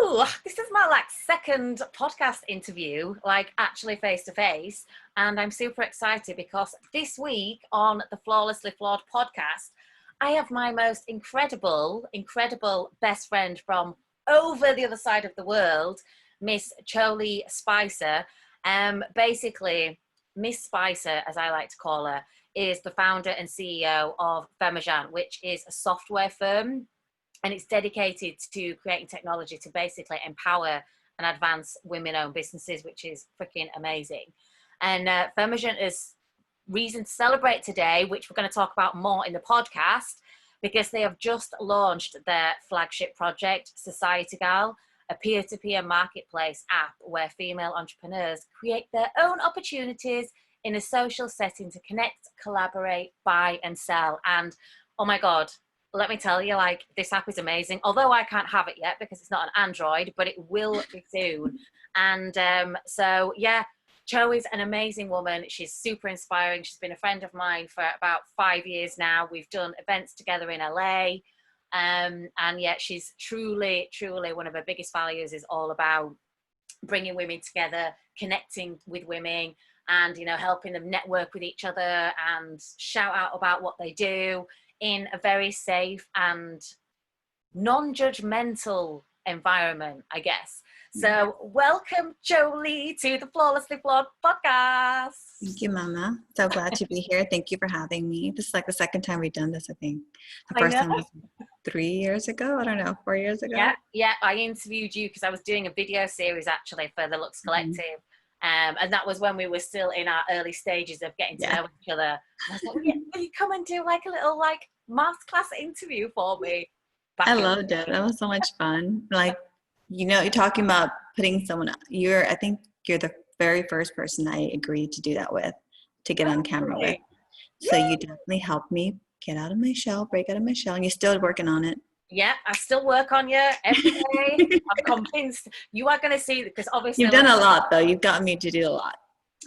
Woo! This is my second podcast interview, actually face to face, and I'm super excited because this week on the Flawlessly Flawed podcast, I have my most incredible best friend from over the other side of the world, Miss Chole Spicer. Basically, Miss Spicer, as I like to call her, is the founder and CEO of Femagent, which is a software firm. And it's dedicated to creating technology to basically empower and advance women-owned businesses, which is freaking amazing. And Femagent is reason to celebrate today, which we're going to talk about more in the podcast, because they have just launched their flagship project, Society Gal, a peer-to-peer marketplace app where female entrepreneurs create their own opportunities in a social setting to connect, collaborate, buy, and sell. And oh my God, let me tell you, this app is amazing. Although I can't have it yet because it's not an Android, but it will be soon. And so, yeah, Cho is an amazing woman. She's super inspiring. She's been a friend of mine for about 5 years now. We've done events together in LA. And yet she's truly one of her biggest values is all about bringing women together, connecting with women, and, helping them network with each other and shout out about what they do in a very safe and non-judgmental environment, I guess. So welcome, Chole, to the Flawlessly Flawed podcast. Thank you, Mama. So glad to be here. Thank you for having me. This is the second time we've done this, I think. The first time was 3 years ago. I don't know, 4 years ago. Yeah. I interviewed you because I was doing a video series actually for the Lux Collective. Mm-hmm. And that was when we were still in our early stages of getting to know each other. I was like, will you come and do a little masterclass interview for me? I loved it. That was so much fun. You're talking about putting someone, I think you're the very first person I agreed to do that with, to get on camera with. So you definitely helped me get out of my shell, break out of my shell, and you're still working on it. Yeah, I still work on you every day. I'm convinced you are going to see, because obviously you've done a lot though. You've got me to do a lot.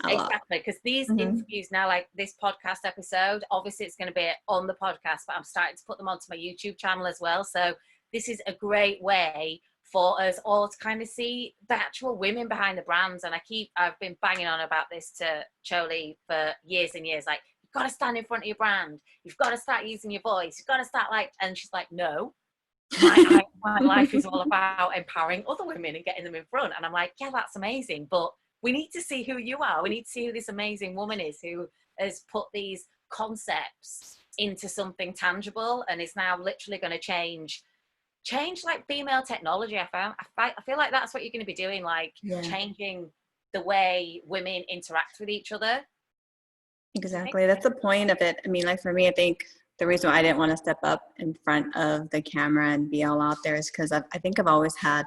Exactly, because these interviews now, this podcast episode, obviously it's going to be on the podcast, but I'm starting to put them onto my YouTube channel as well. So this is a great way for us all to kind of see the actual women behind the brands. And I've been banging on about this to Chole for years and years. You've got to stand in front of your brand. You've got to start using your voice. You've got to start and she's like, no. My life is all about empowering other women and getting them in front. And I'm like, yeah, that's amazing. But we need to see who you are. We need to see who this amazing woman is who has put these concepts into something tangible and is now literally going to change female technology. I feel like that's what you're going to be doing, changing the way women interact with each other. Exactly. That's the point of it. I mean, for me, I think the reason why I didn't want to step up in front of the camera and be all out there is because I think I've always had,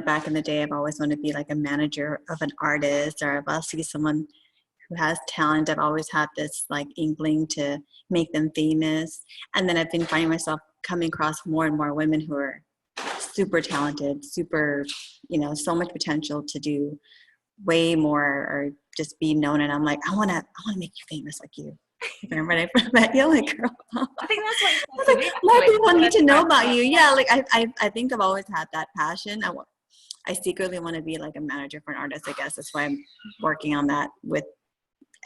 back in the day, I've always wanted to be a manager of an artist, or if I see someone who has talent, I've always had this inkling to make them famous. And then I've been finding myself coming across more and more women who are super talented, super, so much potential to do way more or just be known. And I'm like, I want to make you famous like you. Remember when I first met you, girl? I think that's what more people need to know about you. Yeah, I think I've always had that passion. I secretly want to be a manager for an artist, I guess. That's why I'm working on that with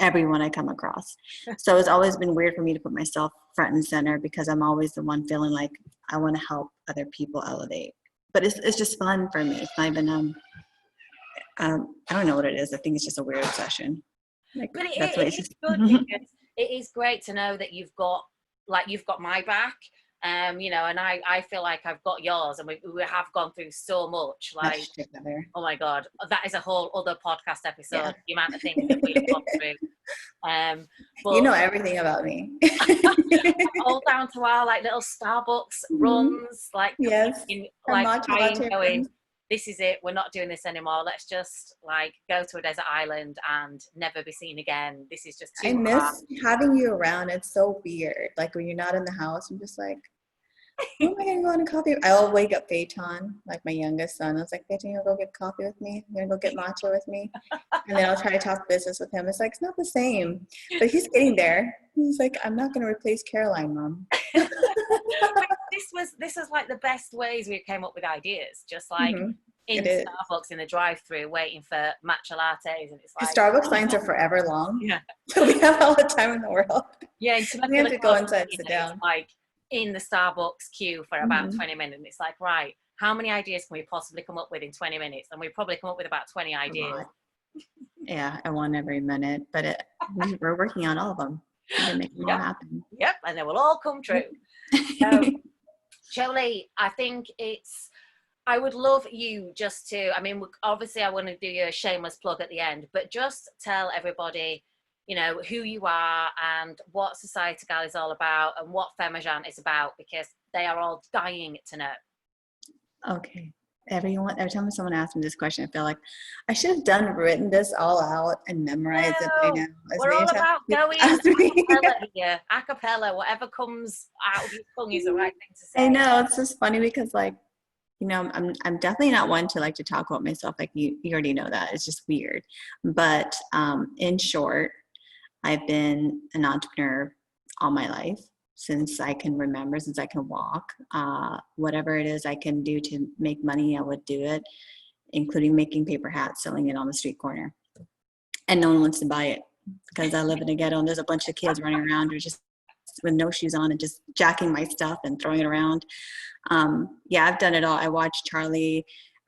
everyone I come across. So it's always been weird for me to put myself front and center because I'm always the one feeling like I want to help other people elevate. But it's just fun for me. It's not even I don't know what it is. I think it's just a weird obsession. But it's good because it is great to know that you've got my back, and I feel like I've got yours, and we have gone through so much. Oh my God, that is a whole other podcast episode. Yeah. The amount of things that we've gone through. But everything about me. All down to our little Starbucks runs, yes, going. This is it. We're not doing this anymore. Let's just go to a desert island and never be seen again. This is just too I miss having you around. It's so weird. When you're not in the house, I'm just when am I going to go on a coffee? I'll wake up Phaeton, my youngest son. I was like, Phaeton, you'll go get coffee with me? You're going to go get matcha with me? And then I'll try to talk business with him. It's it's not the same. But he's getting there. He's I'm not going to replace Caroline, Mom. This was like the best ways we came up with ideas, just like Mm-hmm. in It is. Starbucks in the drive-through waiting for matcha lattes, and it's like Starbucks lines are forever long. yeah, So we have all the time in the world. in We have Temecula, to go inside and California, sit it's down. like in the Starbucks queue for about Mm-hmm. 20 minutes. And it's like, right, how many ideas can we possibly come up with in 20 minutes? And we probably come up with about 20 ideas. Yeah, I want every minute, but we're working on all of them to make them all happen. Yep, and they will all come true. So, Jolie, I think I would love you just to, I mean, obviously I want to do you a shameless plug at the end, but just tell everybody, you know, who you are and what Society Gal is all about and what Femme-Agent is about, because they are all dying to know. Okay. Every time someone asks me this question, I feel like I should have written this all out and memorized it by now. We're all about going a cappella here. A cappella, whatever comes out of your tongue is the right thing to say. I know, it's just funny because like, you know, I'm definitely not one to like to talk about myself. Like you already know that. It's just weird. But in short, I've been an entrepreneur all my life. Since I can remember, since I can walk, whatever it is I can do to make money, I would do it, including making paper hats, selling it on the street corner. And no one wants to buy it because I live in a ghetto and there's a bunch of kids running around or just with no shoes on and just jacking my stuff and throwing it around. Yeah, I've done it all. I watched Charlie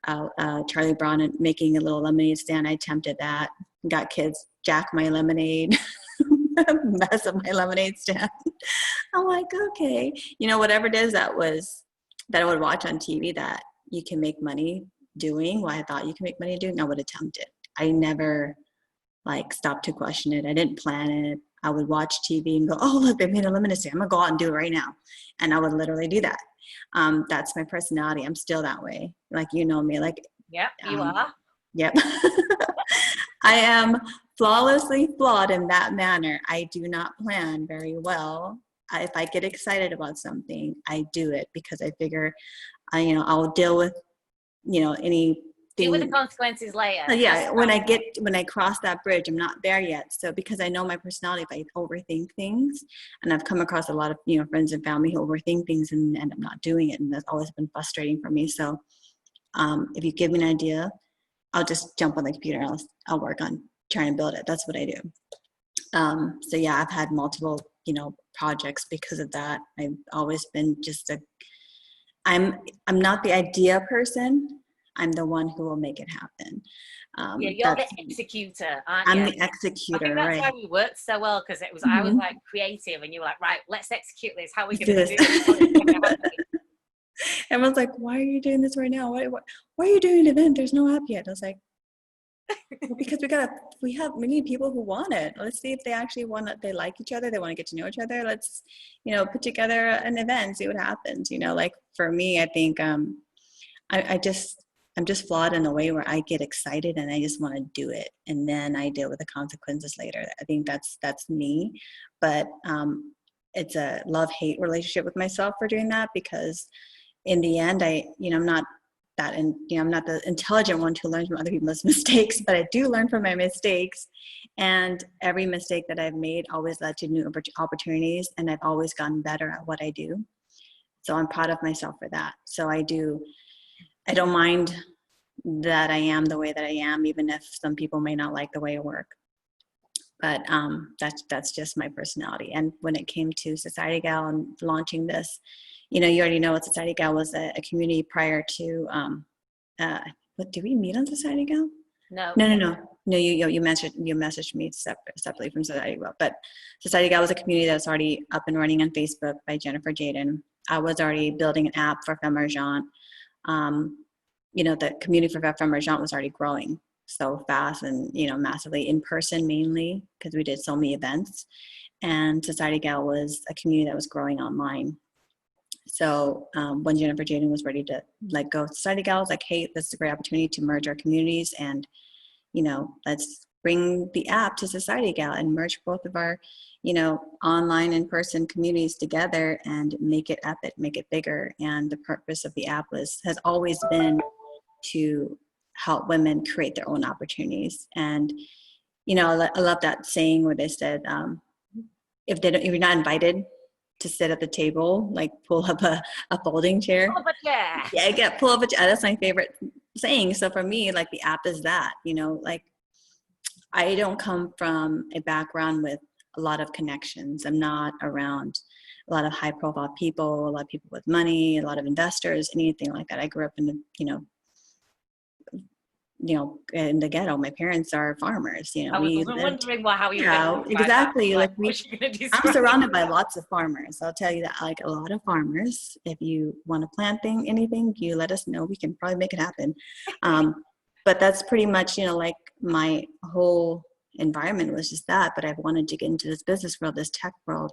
Brown making a little lemonade stand. I attempted that. Got kids jack my lemonade, mess up my lemonade stand. I'm like, okay, you know, whatever it is that I would watch on TV that you can make money doing, what I thought you can make money doing, I would attempt it. I never like stopped to question it. I didn't plan it. I would watch TV and go, oh, look, they made a lemonade stand. I'm gonna go out and do it right now. And I would literally do that. That's my personality. I'm still that way. Like, you know me, like, yep, you are. Yep. I am flawlessly flawed in that manner. I do not plan very well. If I get excited about something, I do it because I figure, I'll deal with, anything. Deal with the consequences later. Yeah, when I cross that bridge, I'm not there yet. So because I know my personality, if I overthink things, and I've come across a lot of, friends and family who overthink things and end up not doing it. And that's always been frustrating for me. So if you give me an idea, I'll just jump on the computer and I'll work on trying to build it. That's what I do. So yeah, I've had multiple, projects because of that. I've always been I'm not the idea person. I'm the one who will make it happen. Yeah, you're the executor, aren't you? I'm the executor, I think that's why we worked so well, because I was like creative and you were like, right, let's execute this. How are we going to do this? Everyone's like, why are you doing this right now? Why are you doing an event? There's no app yet. I was like, because we need people who want it. Let's see if they actually they like each other. They want to get to know each other. Let's, put together an event, see what happens. Like for me, I think, I'm just flawed in a way where I get excited and I just want to do it. And then I deal with the consequences later. I think that's me, but, it's a love-hate relationship with myself for doing that, because in the end, I'm not that, and I'm not the intelligent one who learns from other people's mistakes, but I do learn from my mistakes. And every mistake that I've made always led to new opportunities, and I've always gotten better at what I do. So I'm proud of myself for that. So I don't mind that I am the way that I am, even if some people may not like the way I work. But that's just my personality. And when it came to Society Gal and launching this, you already know what Society Gal was, a community prior to, what, did we meet on Society Gal? No, you messaged me separately from Society Gal. But Society Gal was a community that's already up and running on Facebook by Jennifer Jaden. I was already building an app for Femme-Agent. The community for Femme-Agent was already growing so fast and, massively in person mainly, because we did so many events. And Society Gal was a community that was growing online. So when Jennifer Jaden was ready to let go of Society Gal, I was like, hey, this is a great opportunity to merge our communities, and, let's bring the app to Society Gal and merge both of our, online and in-person communities together and make it epic, make it bigger. And the purpose of the app has always been to help women create their own opportunities. And, I love that saying where they said, if you're not invited, to sit at the table, like pull up a folding chair. Oh, but yeah. Yeah, pull up a chair. That's my favorite saying. So for me, like the app is that, like I don't come from a background with a lot of connections. I'm not around a lot of high profile people, a lot of people with money, a lot of investors, anything like that. I grew up in the, in the ghetto. My parents are farmers. I was wondering how you were yeah, going to exactly. that. I'm surrounded by lots of farmers. I'll tell you that, like a lot of farmers. If you want to plant anything, you let us know. We can probably make it happen. But that's pretty much, like my whole environment was just that. But I've wanted to get into this business world, this tech world,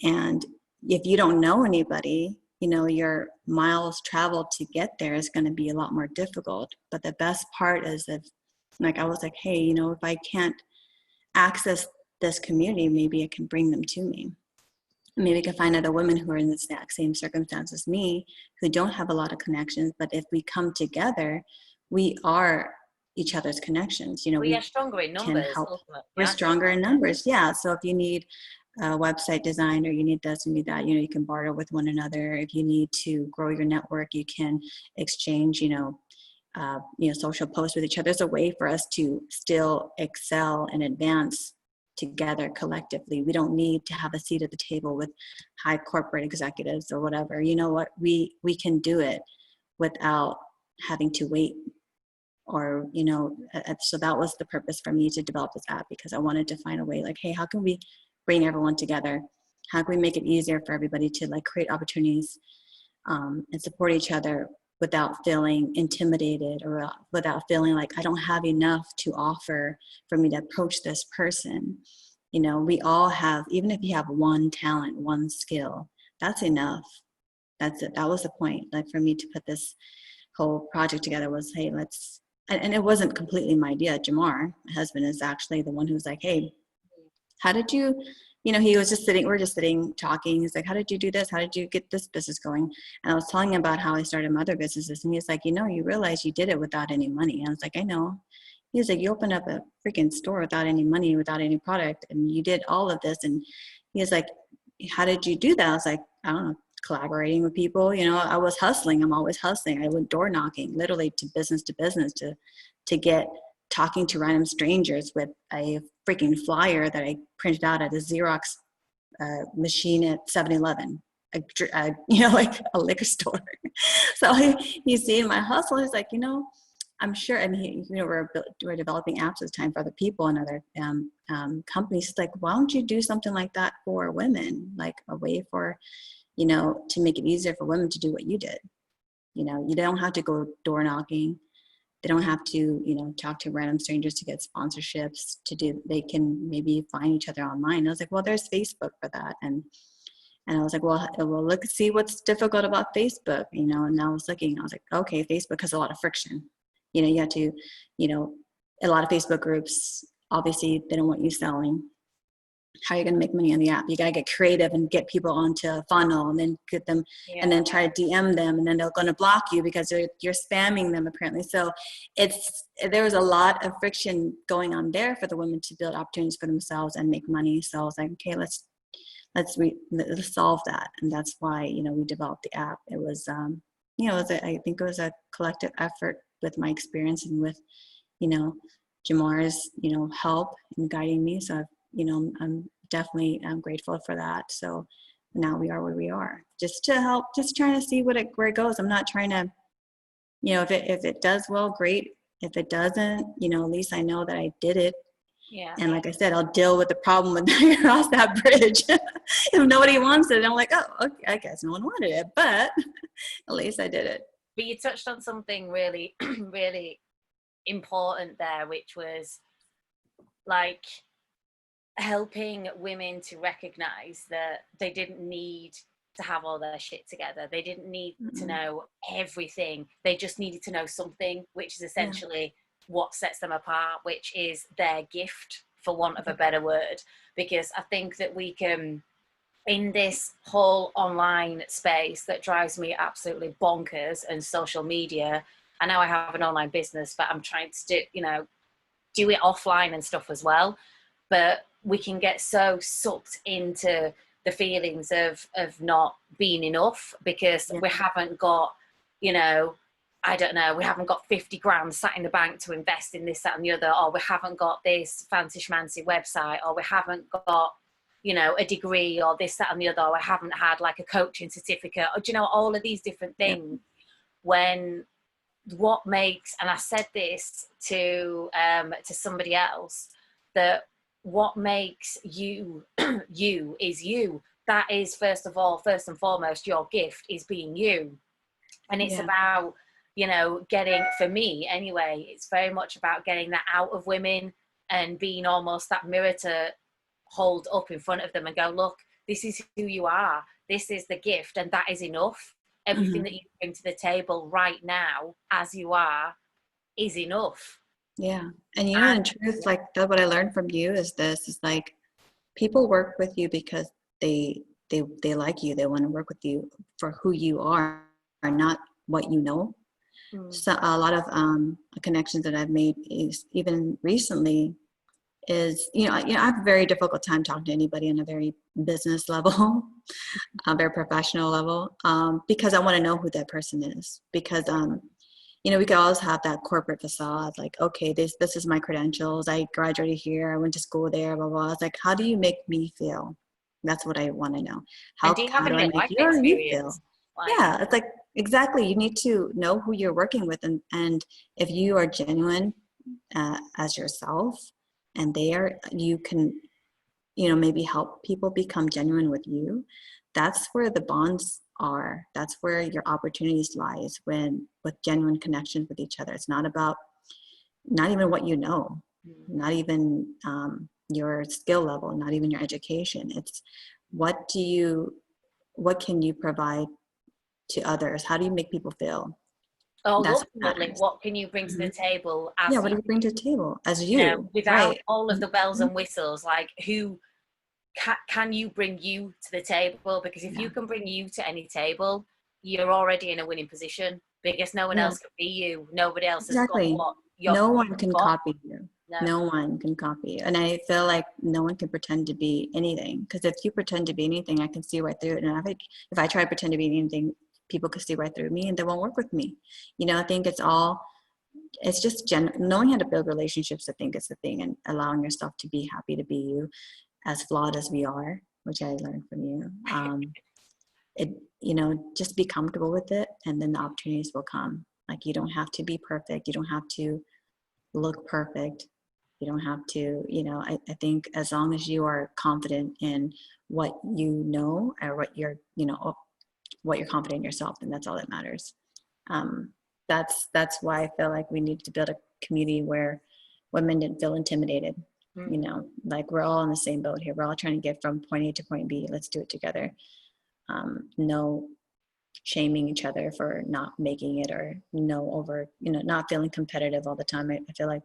and if you don't know anybody, your miles traveled to get there is going to be a lot more difficult. But the best part is if, like, I was like, hey, if I can't access this community, maybe I can bring them to me. Maybe I can find other women who are in the exact same circumstance as me, who don't have a lot of connections. But if we come together, we are each other's connections. We are stronger in numbers. We're stronger in numbers. Yeah. So if you need a website design, or you need this, you need that, you can barter with one another. If you need to grow your network, you can exchange, social posts with each other. There's a way for us to still excel and advance together collectively. We don't need to have a seat at the table with high corporate executives or whatever. You know what? We can do it without having to wait. Or, so that was the purpose for me to develop this app, because I wanted to find a way, like, hey, how can we bring everyone together? How can we make it easier for everybody to create opportunities and support each other without feeling intimidated, or without feeling like I don't have enough to offer for me to approach this person. We all have, even if you have one talent, one skill, that's enough. That's it. That was the point. Like for me to put this whole project together was, hey, and it wasn't completely my idea. Jamar, my husband, is actually the one who was like, hey, how did you, he was we're just sitting talking. He's like, how did you do this? How did you get this business going? And I was telling him about how I started my other businesses. And he's like, you realize you did it without any money. And I was like, I know. He was like, you opened up a freaking store without any money, without any product. And you did all of this. And he was like, how did you do that? I was like, I don't know, collaborating with people. I was hustling. I'm always hustling. I went door knocking, literally to business to get talking to random strangers with a freaking flyer that I printed out at a Xerox machine at 7-Eleven, like a liquor store. So you see my hustle, he's like, I'm sure, and we're developing apps at the time for other people and other companies. It's like, why don't you do something like that for women, like a way for, to make it easier for women to do what you did. You don't have to go door knocking. They don't have to, talk to random strangers to get sponsorships they can maybe find each other online. And I was like, well, there's Facebook for that. And I was like, well, see what's difficult about Facebook, and I was looking, I was like, okay, Facebook has a lot of friction. You have to, a lot of Facebook groups, obviously they don't want you selling. How are you going to make money on the app? You got to get creative and get people onto a funnel, and then get them, and then try to DM them, and then they're going to block you because you're spamming them apparently. So there was a lot of friction going on there for the women to build opportunities for themselves and make money. So I was like, okay, let's solve that. And that's why, we developed the app. It was, I think it was a collective effort with my experience and with, Jamar's, help in guiding me. So I'm definitely grateful for that. So now we are where we are, just to help, just trying to see where it goes. I'm not trying to, if it does well, great. If it doesn't, at least I know that I did it. Yeah. And like I said, I'll deal with the problem when I cross that bridge. If nobody wants it, I'm like, oh, okay, I guess no one wanted it, but at least I did it. But you touched on something really, really important there, which was like helping women to recognize that they didn't need to have all their shit together. They didn't need to know everything. They just needed to know something, which is essentially what sets them apart, which is their gift, for want of a better word. Because I think that we can, in this whole online space that drives me absolutely bonkers, and social media, I know I have an online business, but I'm trying to do it offline and stuff as well. But we can get so sucked into the feelings of not being enough because Yeah. we haven't got, you know, I don't know, we haven't got 50 grand sat in the bank to invest in this, that, and the other, or we haven't got this fancy schmancy website, or we haven't got, you know, a degree, or this, that, and the other, or I haven't had like a coaching certificate, or do you know, all of these different things. Yeah. When what makes, and I said this to somebody else, that what makes you you is you. That is first and foremost, your gift is being you. And it's about, you know, getting, for me anyway, it's very much about getting that out of women and being almost that mirror to hold up in front of them and go, look, this is who you are, this is the gift, and that is enough. Everything that you bring to the table right now as you are is enough. Yeah. And you know, in truth, like that, what I learned from you is this, is like, people work with you because they like you. They want to work with you for who you are, not what you know. So a lot of connections that I've made is even recently is, you know, I have a very difficult time talking to anybody on a very business level, a very professional level, because I want to know who that person is. Because you know, we could always have that corporate facade, like, okay, this is my credentials, I graduated here, I went to school there, blah blah. It's like, how do you make me feel? That's what I want to know. How do you have any life experience? Yeah, it's like, exactly. You need to know who you're working with, and if you are genuine as yourself, and you can, you know, maybe help people become genuine with you. That's where the bonds are. That's where your opportunities lies, when with genuine connections with each other. It's not about, not even what you know, not even your skill level, not even your education. It's what can you provide to others? How do you make people feel? Oh, That's ultimately, what can you bring to the table as yeah, what do you bring to the table as you, know, without right? all of the bells and whistles? Like, who can you bring you to the table? Because if you can bring you to any table, you're already in a winning position, because no one else can be you. Nobody else has got what No one can copy you. No. No one can copy you. And I feel like no one can pretend to be anything. Because if you pretend to be anything, I can see right through it. And if I try to pretend to be anything, people can see right through me and they won't work with me. You know, I think it's just knowing how to build relationships, I think is the thing, and allowing yourself to be happy to be you, as flawed as we are, which I learned from you. You know, just be comfortable with it, and then the opportunities will come. Like, you don't have to be perfect. You don't have to look perfect. You don't have to, you know, I think as long as you are confident in what you know, or what you're, you know, what you're confident in yourself, then that's all that matters. That's why I feel like we need to build a community where women didn't feel intimidated. You know, like, we're all in the same boat here. We're all trying to get from point A to point B. Let's do it together. No shaming each other for not making it, or not feeling competitive all the time. I feel like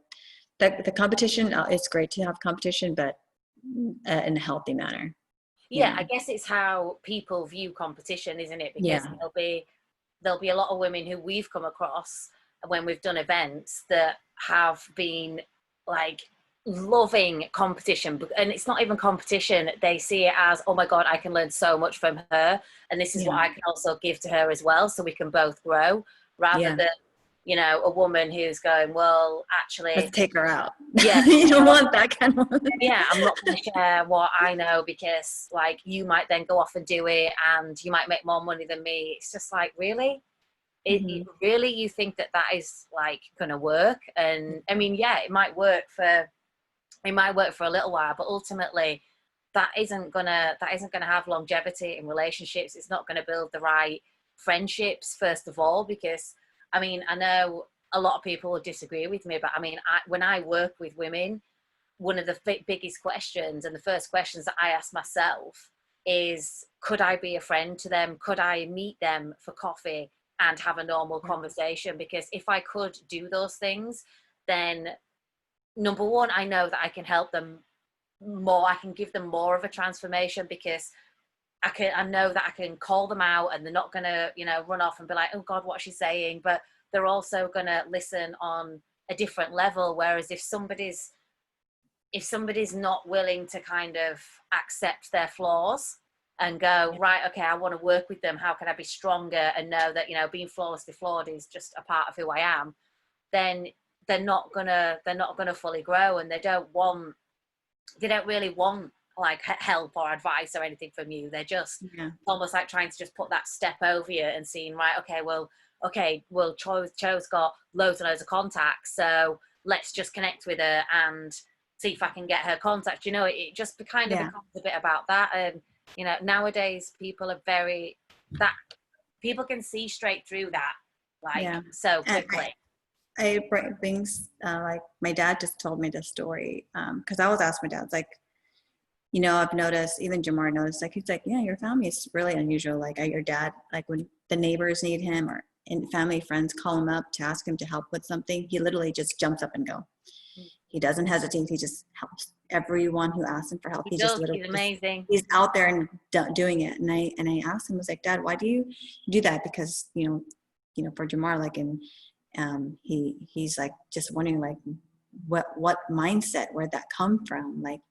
the competition, it's great to have competition, but in a healthy manner. Yeah, I guess it's how people view competition, isn't it? Because there'll be a lot of women who we've come across when we've done events that have been like loving competition, and it's not even competition. They see it as, oh my god, I can learn so much from her, and this is what I can also give to her as well, so we can both grow, rather than, you know, a woman who's going, well, actually, let's take her out. Yeah. You don't want that kind of Yeah, I'm not going to share what I know, because like, you might then go off and do it and you might make more money than me. It's just like, really? Really, you think that is like going to work? And I mean, yeah, it might work for a little while, but ultimately that isn't gonna have longevity in relationships. It's not going to build the right friendships, first of all, because I mean, I know a lot of people will disagree with me, but I mean, when I work with women, one of the biggest questions, and the first questions that I ask myself, is, could I be a friend to them? Could I meet them for coffee and have a normal conversation? Because if I could do those things, then number one, I know that I can help them more. I can give them more of a transformation, because I know that I can call them out and they're not going to, you know, run off and be like, oh God, what's she saying? But they're also going to listen on a different level. Whereas if somebody's not willing to kind of accept their flaws and go, right, okay, I want to work with them. How can I be stronger and know that, you know, being flawlessly flawed is just a part of who I am, then they're not gonna fully grow, and they don't really want like help or advice or anything from you. They're just almost like trying to just put that step over you and seeing, right, okay, well, Cho's got loads and loads of contacts, so let's just connect with her and see if I can get her contact. You know, it just kind of becomes a bit about that. And you know, nowadays people are people can see straight through that, like so quickly. It brings like my dad just told me this story because I was asking my dad, like, you know, I've noticed, even Jamar noticed, like, he's like, yeah, your family is really unusual. Like, your dad, like, when the neighbors need him or family friends call him up to ask him to help with something, he literally just jumps up and go. He doesn't hesitate. He just helps everyone who asks him for help. He's amazing. He's out there and doing it. And I asked him, I was like, Dad, why do you do that? Because, you know, for Jamar, like, and he's like just wondering, like, what mindset, where'd that come from? Like,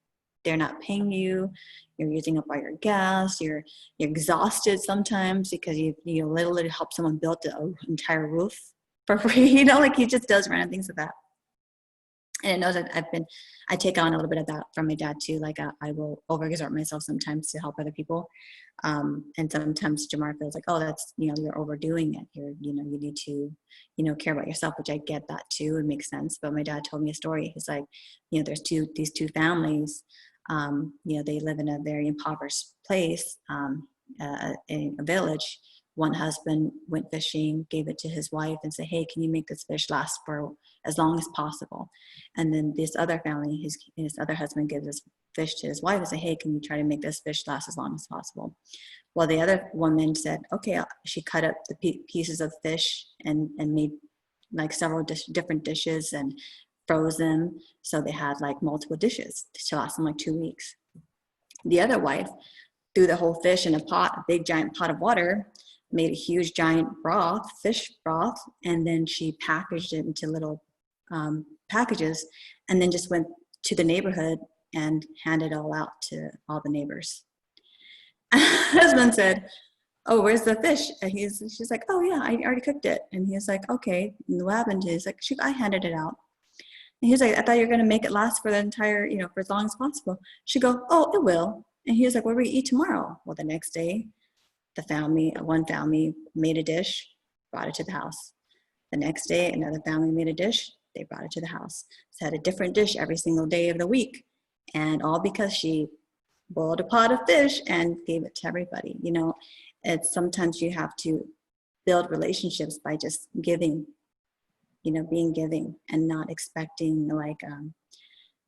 they're not paying you, you're using up all your gas, you're exhausted sometimes because you literally help someone build the entire roof for free. You know, like, he just does random things like that. And it knows that I take on a little bit of that from my dad too. Like, I will overexert myself sometimes to help other people. And sometimes Jamar feels like, oh, that's, you know, you're overdoing it. You need to, you know, care about yourself, which I get that too. It makes sense. But my dad told me a story. He's like, you know, there's these two families, you know, they live in a very impoverished place, in a village. One husband went fishing, gave it to his wife and said, hey, can you make this fish last for as long as possible? And then this other family, his other husband gives this fish to his wife and said, hey, can you try to make this fish last as long as possible? Well, the other woman said, okay. She cut up the pieces of fish and made like several different dishes and froze them. So they had like multiple dishes to last them like 2 weeks. The other wife threw the whole fish in a big giant pot of water, made a huge giant fish broth, and then she packaged it into little packages, and then just went to the neighborhood and handed it all out to all the neighbors. Husband said, oh, where's the fish? And she's like, oh yeah, I already cooked it. And he's like, okay. And what happened? He's like, I handed it out. And he's like, I thought you were going to make it last for the entire, you know, for as long as possible. She go, oh, it will. And he was like, what will we eat tomorrow? Well, the next day, one family made a dish, brought it to the house. The next day, another family made a dish, they brought it to the house. So had a different dish every single day of the week. And all because she boiled a pot of fish and gave it to everybody. You know, it's sometimes you have to build relationships by just giving, you know, being giving and not expecting, like,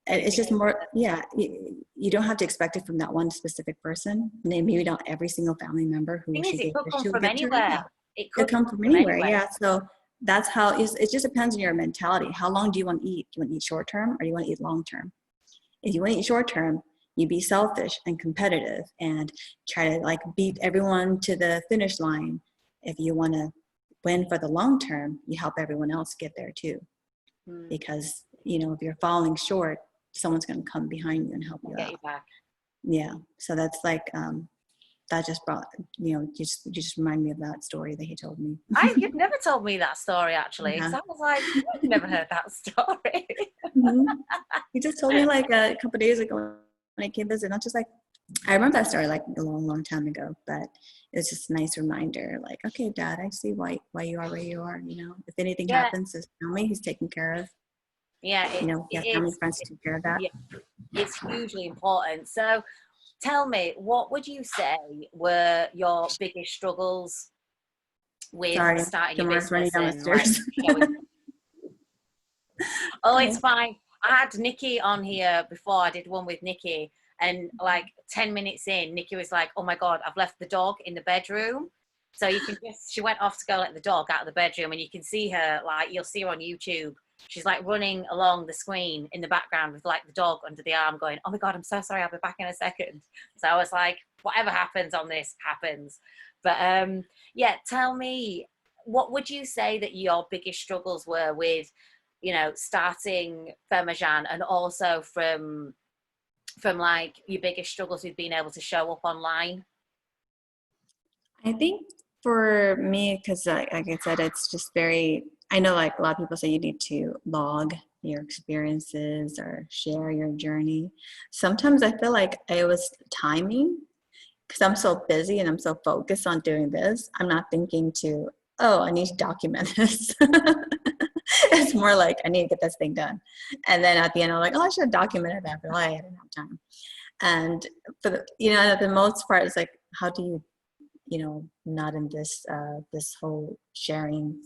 it's just more, you don't have to expect it from that one specific person. Maybe not every single family member who she gave fish to. From anywhere. It could come from anywhere. Yeah. So that's how it just depends on your mentality. How long do you want to eat? Do you want to eat short term or do you want to eat long term? If you want to eat short term, you be selfish and competitive and try to like beat everyone to the finish line. If you want to win for the long term, you help everyone else get there too. Because, you know, if you're falling short, someone's going to come behind you and help you get out. You back. Yeah. So that's like, that just brought, you know, just remind me of that story that he told me. You've never told me that story, actually. Because I was like, I've never heard that story. He just told me like a couple of days ago when I came visit. I'm just like, I remember that story like a long, long time ago, but it's just a nice reminder. Like, okay, Dad, I see why you are where you are. You know, if anything happens, his family, he's taken care of. Yeah, you know, he has family friends to take care of that. Yeah, it's hugely important. So, tell me, what would you say were your biggest struggles with starting your business? Running down the stairs. Oh, it's fine. I had Nikki on here before. I did one with Nikki, and like 10 minutes in, Nikki was like, oh my God, I've left the dog in the bedroom. So you can she went off to go let the dog out of the bedroom, and you can see her, like, you'll see her on YouTube. She's like running along the screen in the background with like the dog under the arm going, oh my God, I'm so sorry, I'll be back in a second. So I was like, whatever happens on this happens. But yeah, tell me, what would you say that your biggest struggles were with, you know, starting Femajan, and also from like your biggest struggles with being able to show up online? I think for me, because like I said, it's just very, I know like a lot of people say you need to log your experiences or share your journey. Sometimes I feel like I was timing because I'm so busy and I'm so focused on doing this. I'm not thinking to, oh, I need to document this. It's more like I need to get this thing done. And then at the end, I'm like, oh, I should have documented that, but I didn't have time. And for the, the most part, it's like, how do you, not in this this whole sharing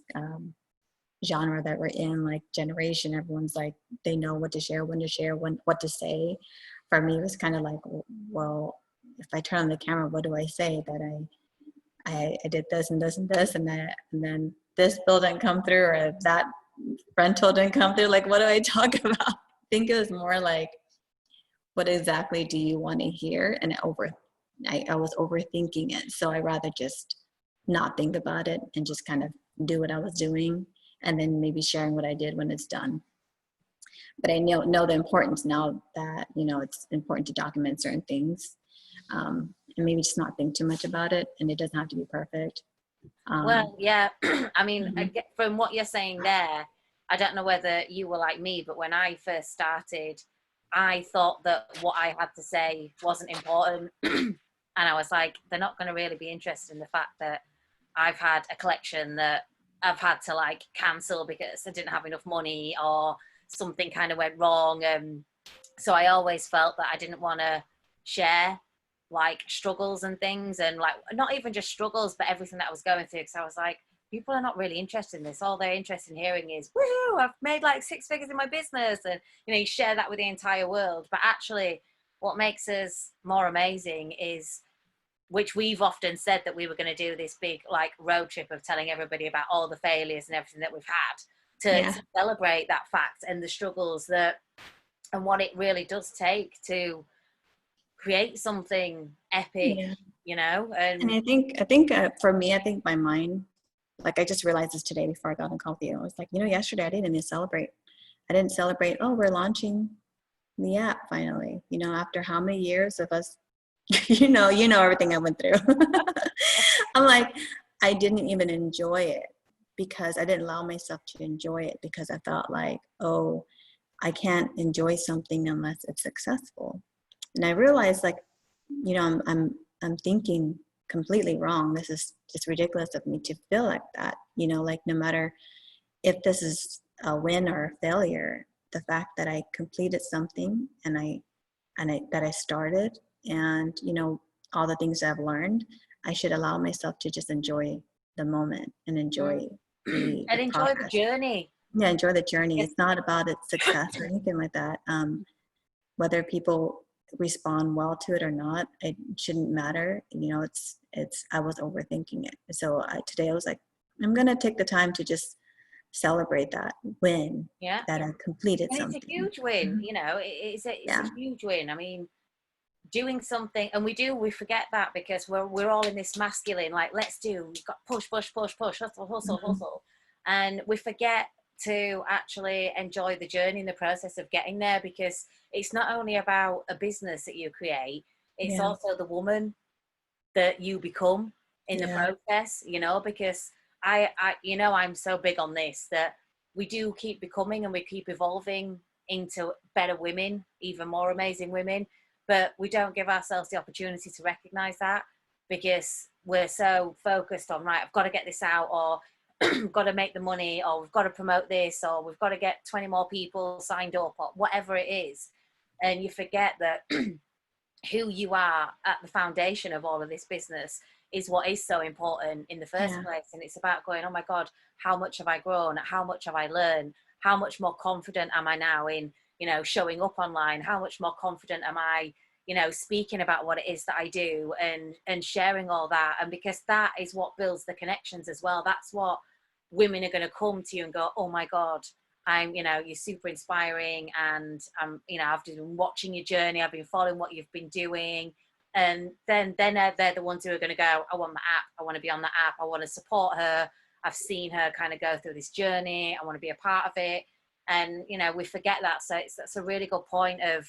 genre that we're in, like generation, everyone's like they know what to share, when to share, when what to say. For me, it was kind of like, well, if I turn on the camera, what do I say? That I did this and this and this, and then this bill didn't come through, or that rental didn't come through. Like, what do I talk about? I think it was more like, what exactly do you want to hear? And I was overthinking it. So I rather just not think about it and just kind of do what I was doing, and then maybe sharing what I did when it's done. But I know the importance now that, it's important to document certain things, and maybe just not think too much about it. And it doesn't have to be perfect. Well, yeah. I mean, Mhm. from what you're saying there, I don't know whether you were like me, but when I first started, I thought that what I had to say wasn't important. And I was like, they're not going to really be interested in the fact that I've had a collection that I've had to like cancel because I didn't have enough money or something kind of went wrong. So I always felt that I didn't want to share like struggles and things, and like not even just struggles but everything that I was going through, because I was like, people are not really interested in this. All they're interested in hearing is, woohoo, I've made like 6 figures in my business, and you share that with the entire world. But actually what makes us more amazing is, which we've often said, that we were going to do this big like road trip of telling everybody about all the failures and everything that we've had, Yeah. to celebrate that fact and the struggles that, and what it really does take to create something epic, Yeah. And and I think for me, I think my mind, like I just realized this today before I got on call with you. I was like, yesterday I didn't even celebrate. I didn't celebrate, oh, we're launching the app finally. After how many years of us, everything I went through. I'm like, I didn't even enjoy it because I didn't allow myself to enjoy it because I felt like, oh, I can't enjoy something unless it's successful. And I realized, like, I'm thinking completely wrong. This is just ridiculous of me to feel like that. Like no matter if this is a win or a failure, the fact that I completed something and that I started, and all the things I've learned, I should allow myself to just enjoy the moment and enjoy the and enjoy the process. journey. Yeah, enjoy the journey. It's, It's not about its success or anything like that. Whether people respond well to it or not, it shouldn't matter. It's I was overthinking it. So today I was like, I'm gonna take the time to just celebrate that win, yeah, that I completed and it's a something. huge win. Mhm. It's a Yeah. huge win. I mean, doing something, and we forget that because we're all in this masculine, like, let's do, we've got push push push push, hustle hustle Mhm. hustle, and we forget to actually enjoy the journey and the process of getting there, because it's not only about a business that you create, it's Yeah. also the woman that you become in the Yeah. process, because I'm so big on this, that we do keep becoming and we keep evolving into better women, even more amazing women, but we don't give ourselves the opportunity to recognize that, because we're so focused on, right, I've got to get this out, or we've got to make the money, or we've got to promote this, or we've got to get 20 more people signed up, or whatever it is. And you forget that who you are at the foundation of all of this business is what is so important in the first Yeah. place. And it's about going, oh my God, how much have I grown? How much have I learned? How much more confident am I now in, showing up online? How much more confident am I, speaking about what it is that I do, and sharing all that? And because that is what builds the connections as well. That's what women are going to come to you and go, oh my God, you're super inspiring, and I've been watching your journey, I've been following what you've been doing. And then they're the ones who are going to go, I want the app, I want to be on the app, I want to support her, I've seen her kind of go through this journey, I want to be a part of it. And we forget that. So that's a really good point of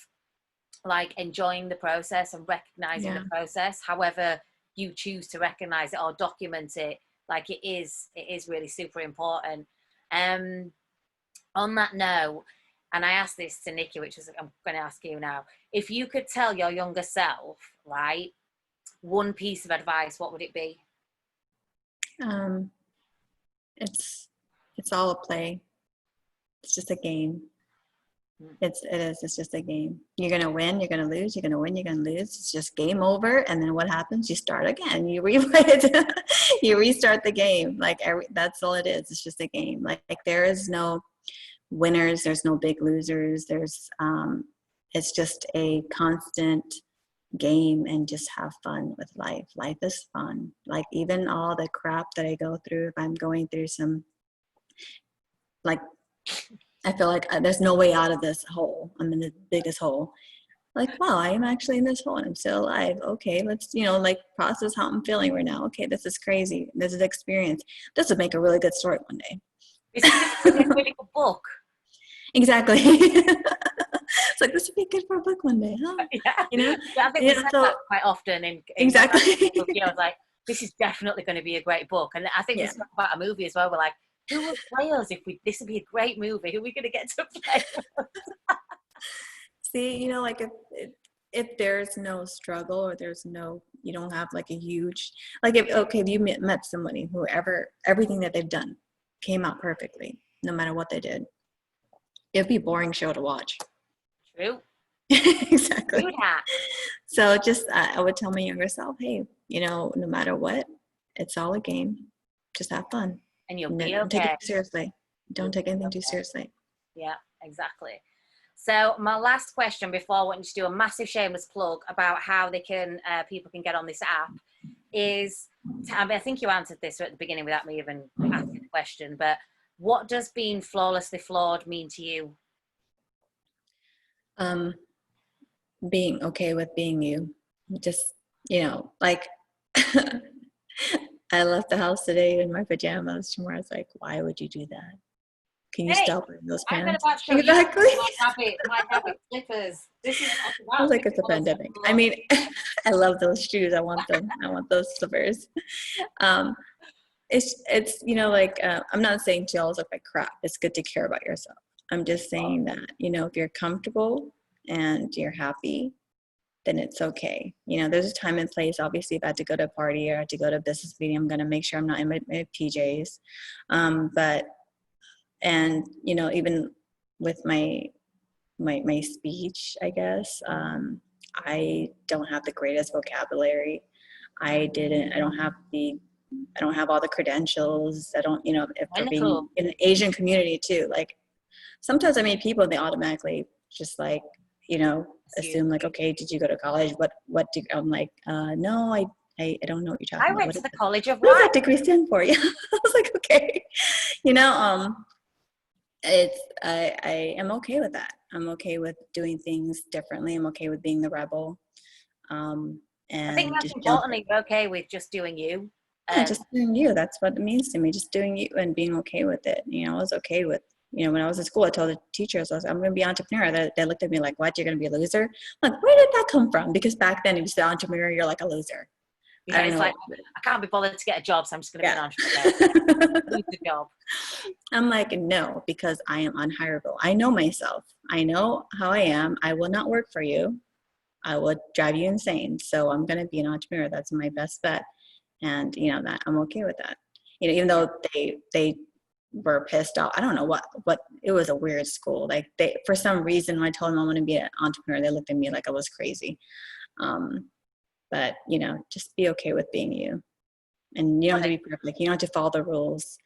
like enjoying the process and recognizing Yeah. the process, however you choose to recognize it or document it, like it is really super important. On that note, and I asked this to Nikki, which is I'm going to ask you now, if you could tell your younger self, right, one piece of advice, what would it be? It's all a play. It's just a game. It's just a game. You're gonna win, you're gonna lose, you're gonna win, you're gonna lose. It's just game over, and then what happens? You start again. You replay it. You restart the game. Like that's all it is. It's just a game. Like there is no winners. There's no big losers. It's just a constant game, and just have fun with life. Life is fun. Like even all the crap that I go through, if I'm going through some, like, I feel like there's no way out of this hole. I'm in the biggest hole. Like, wow, I am actually in this hole and I'm still alive. Okay, let's, like process how I'm feeling right now. Okay, this is crazy. This is experience. This would make a really good story one day. Is it a really good book? Exactly. It's like, this would be good for a book one day, huh? Yeah. Yeah, I think we said that quite often in exactly. I was like, this is definitely going to be a great book. And I think we talk about a movie as well. We're like, who would play us this would be a great movie. Who are we going to get to play us? See, like if there's no struggle, or you don't have like a huge, like if you met somebody who everything that they've done came out perfectly, no matter what they did, it'd be a boring show to watch. True. Exactly. True that. So just, I would tell my younger self, hey, no matter what, it's all a game. Just have fun. And you'll be okay. Don't take it too seriously. Don't take anything too seriously. Yeah, exactly. So my last question before I want you to do a massive shameless plug about how people can get on this app is, I think you answered this at the beginning without me even asking the question, but what does being flawlessly flawed mean to you? Being okay with being you. Just, like I left the house today in my pajamas. Tomorrow I was like, why would you do that? Can you stop wearing those pants? Exactly. My habit slippers. This is I was like, it's a pandemic. I mean, I love those shoes. I want them. I want those slippers. It's like, I'm not saying to always look like crap. It's good to care about yourself. I'm just saying that, if you're comfortable and you're happy, then it's okay. There's a time and place. Obviously, if I had to go to a party or I had to go to a business meeting, I'm going to make sure I'm not in my PJs. And even with my speech, I guess, I don't have the greatest vocabulary. I don't have all the credentials. I don't, if we're being in the Asian community too, like sometimes I meet people, they automatically just like, assume like, okay, did you go to college? I'm like, no, I don't know what you're talking about. I went to the College of What does that degree stand for? Yeah. I was like, okay, I am okay with that. I'm okay with doing things differently. I'm okay with being the rebel. And I think that's important. You're okay with just doing you. Yeah, just doing you. That's what it means to me. Just doing you and being okay with it. I was okay with, when I was in school, I told the teachers, I'm going to be an entrepreneur. They looked at me like, what? You're going to be a loser? I'm like, where did that come from? Because back then, if you said entrepreneur, you're like a loser. Yeah, it's like, I can't be bothered to get a job, so I'm just going to be an entrepreneur. Lose the job. I'm like, no, because I am unhireable. I know myself. I know how I am. I will not work for you. I would drive you insane. So I'm going to be an entrepreneur. That's my best bet. And, that I'm okay with that. Even though they were pissed off. I don't know what it was a weird school. Like for some reason, when I told them I want to be an entrepreneur, they looked at me like I was crazy. But, just be okay with being you. And you don't have to be perfect. You don't have to follow the rules.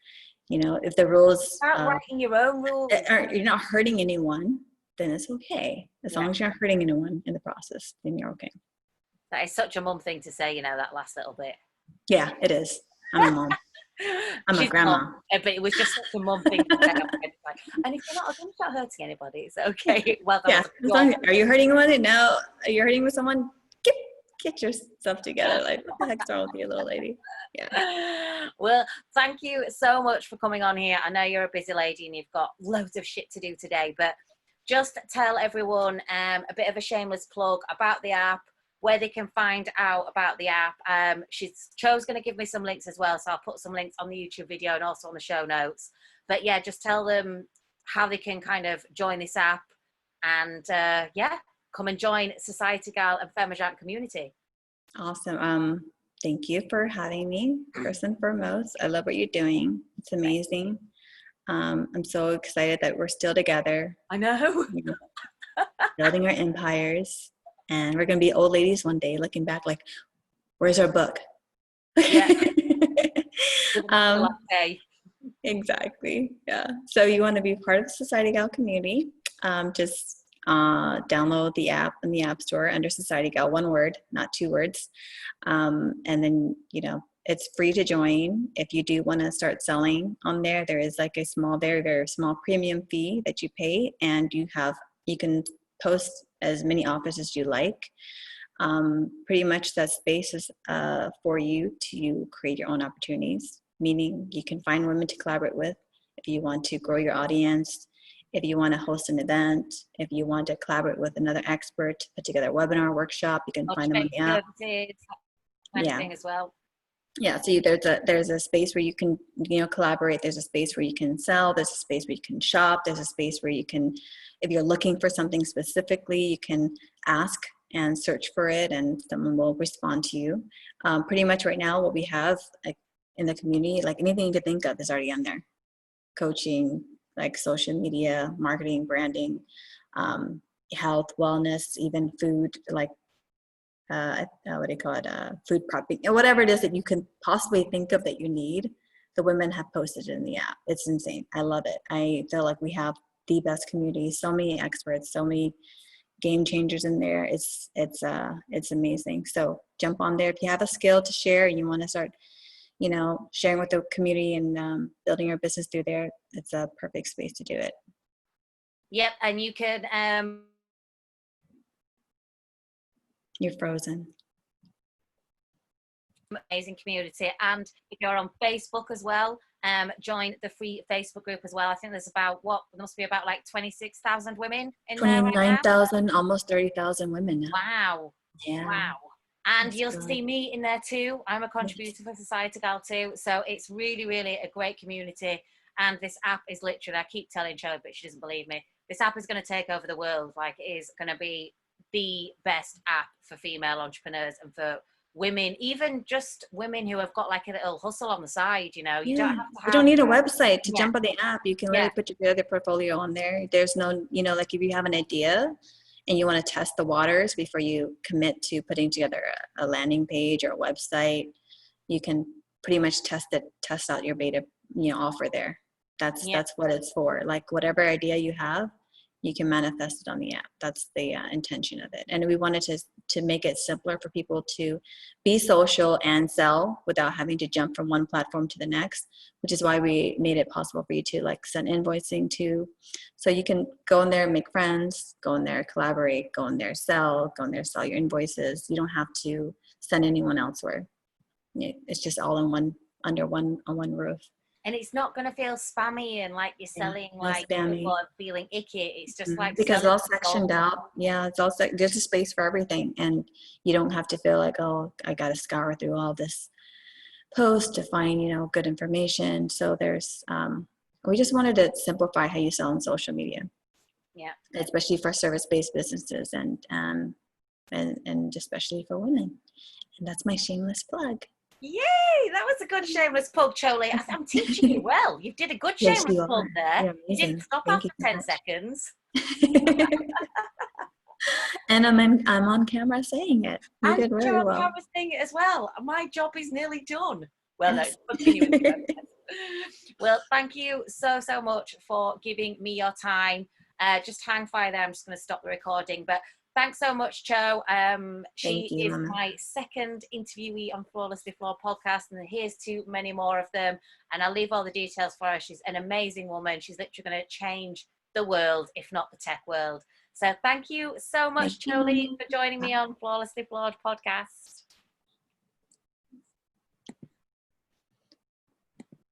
If the rules start writing your own rules, you're not hurting anyone, then it's okay. As long as you're not hurting anyone in the process, then you're okay. That is such a mum thing to say, that last little bit. Yeah, it is. I'm a mom. I'm a grandma. Mom, but it was just such a mum thing to say. And if you're not hurting anybody, it's okay. Well, yeah. Are you hurting anyone? No. Are you hurting with someone? Get yourself together. Like, what the heck's wrong with you, little lady? Yeah. Well, thank you so much for coming on here. I know you're a busy lady and you've got loads of shit to do today, but just tell everyone a bit of a shameless plug about the app, where they can find out about the app. Cho's going to give me some links as well, so I'll put some links on the YouTube video and also on the show notes. But yeah, just tell them how they can kind of join this app, and come and join Society Gal and Femajant community. Awesome. Thank you for having me, first and foremost. I love what you're doing. It's amazing. I'm so excited that we're still together. I know. Building our empires. And we're going to be old ladies one day looking back like, where's our book? Yeah. Exactly. Yeah. So you want to be part of the Society Gal community. Just download the app in the App Store under Society Gal, one word, not two words. And then, it's free to join. If you do want to start selling on there, there is like a small, very, very small premium fee that you pay, and you can post as many offers as you like. Pretty much that space is for you to create your own opportunities, meaning you can find women to collaborate with if you want to grow your audience, if you want to host an event, if you want to collaborate with another expert, put together a webinar workshop, you can find them on the app. Thing as well. Yeah, so there's a space where you can collaborate. There's a space where you can sell. There's a space where you can shop. There's a space where you can, if you're looking for something specifically, you can ask and search for it, and someone will respond to you. Pretty much right now, what we have like in the community, like anything you could think of, is already on there. Coaching, like social media, marketing, branding, health, wellness, even food, like what do you call it? Food prepping, whatever it is that you can possibly think of that you need. The women have posted it in the app. It's insane. I love it. I feel like we have the best community. So many experts, so many game changers in there. It's amazing. So jump on there if you have a skill to share. You want to start, sharing with the community and building your business through there. It's a perfect space to do it. Yep, and you can. You're frozen. Amazing community, and if you're on Facebook as well, join the free Facebook group as well. I think there's there must be about like 26,000 women in 29,000, almost 30,000 women now. Wow. Yeah. Wow. And That's you'll good. see me in there too. I'm a contributor for Society Gal too. So it's really, really a great community. And this app is literally, I keep telling Cho, but she doesn't believe me. This app is going to take over the world. Like, it is going to be the best app for female entrepreneurs and for women, even just women who have got like a little hustle on the side. You don't need a website to jump on the app. You can literally put your portfolio on there. There's no, like if you have an idea and you want to test the waters before you commit to putting together a landing page or a website, you can pretty much test out your beta, offer there. That's what it's for. Like whatever idea you have, you can manifest it on the app. That's the intention of it. And we wanted to make it simpler for people to be social and sell without having to jump from one platform to the next, which is why we made it possible for you to like send invoicing to. So you can go in there, make friends, go in there, collaborate, go in there, sell your invoices. You don't have to send anyone elsewhere. It's just all under one roof. And it's not going to feel spammy and like you're selling like people are feeling icky. It's just like because it's all sectioned out. Yeah, it's all there's a space for everything, and you don't have to feel like, oh, I got to scour through all this post to find good information. So there's we just wanted to simplify how you sell on social media. Yeah, especially for service-based businesses and especially for women. And that's my shameless plug. Yay! That was a good shameless plug, Chole. I'm teaching you well. You did a good shameless plug there. You didn't stop after 10 seconds. And I'm on camera saying it. You did really well. I was saying it as well. My job is nearly done. Well, no, continue with the process. Well, thank you so much for giving me your time. Just hang fire there. I'm just going to stop the recording, but thanks so much, Cho. She is my second interviewee on Flawlessly Flawed podcast, and here's to many more of them. And I'll leave all the details for her. She's an amazing woman. She's literally going to change the world, if not the tech world. So thank you so much, Chole, for joining me on Flawlessly Flawed podcast.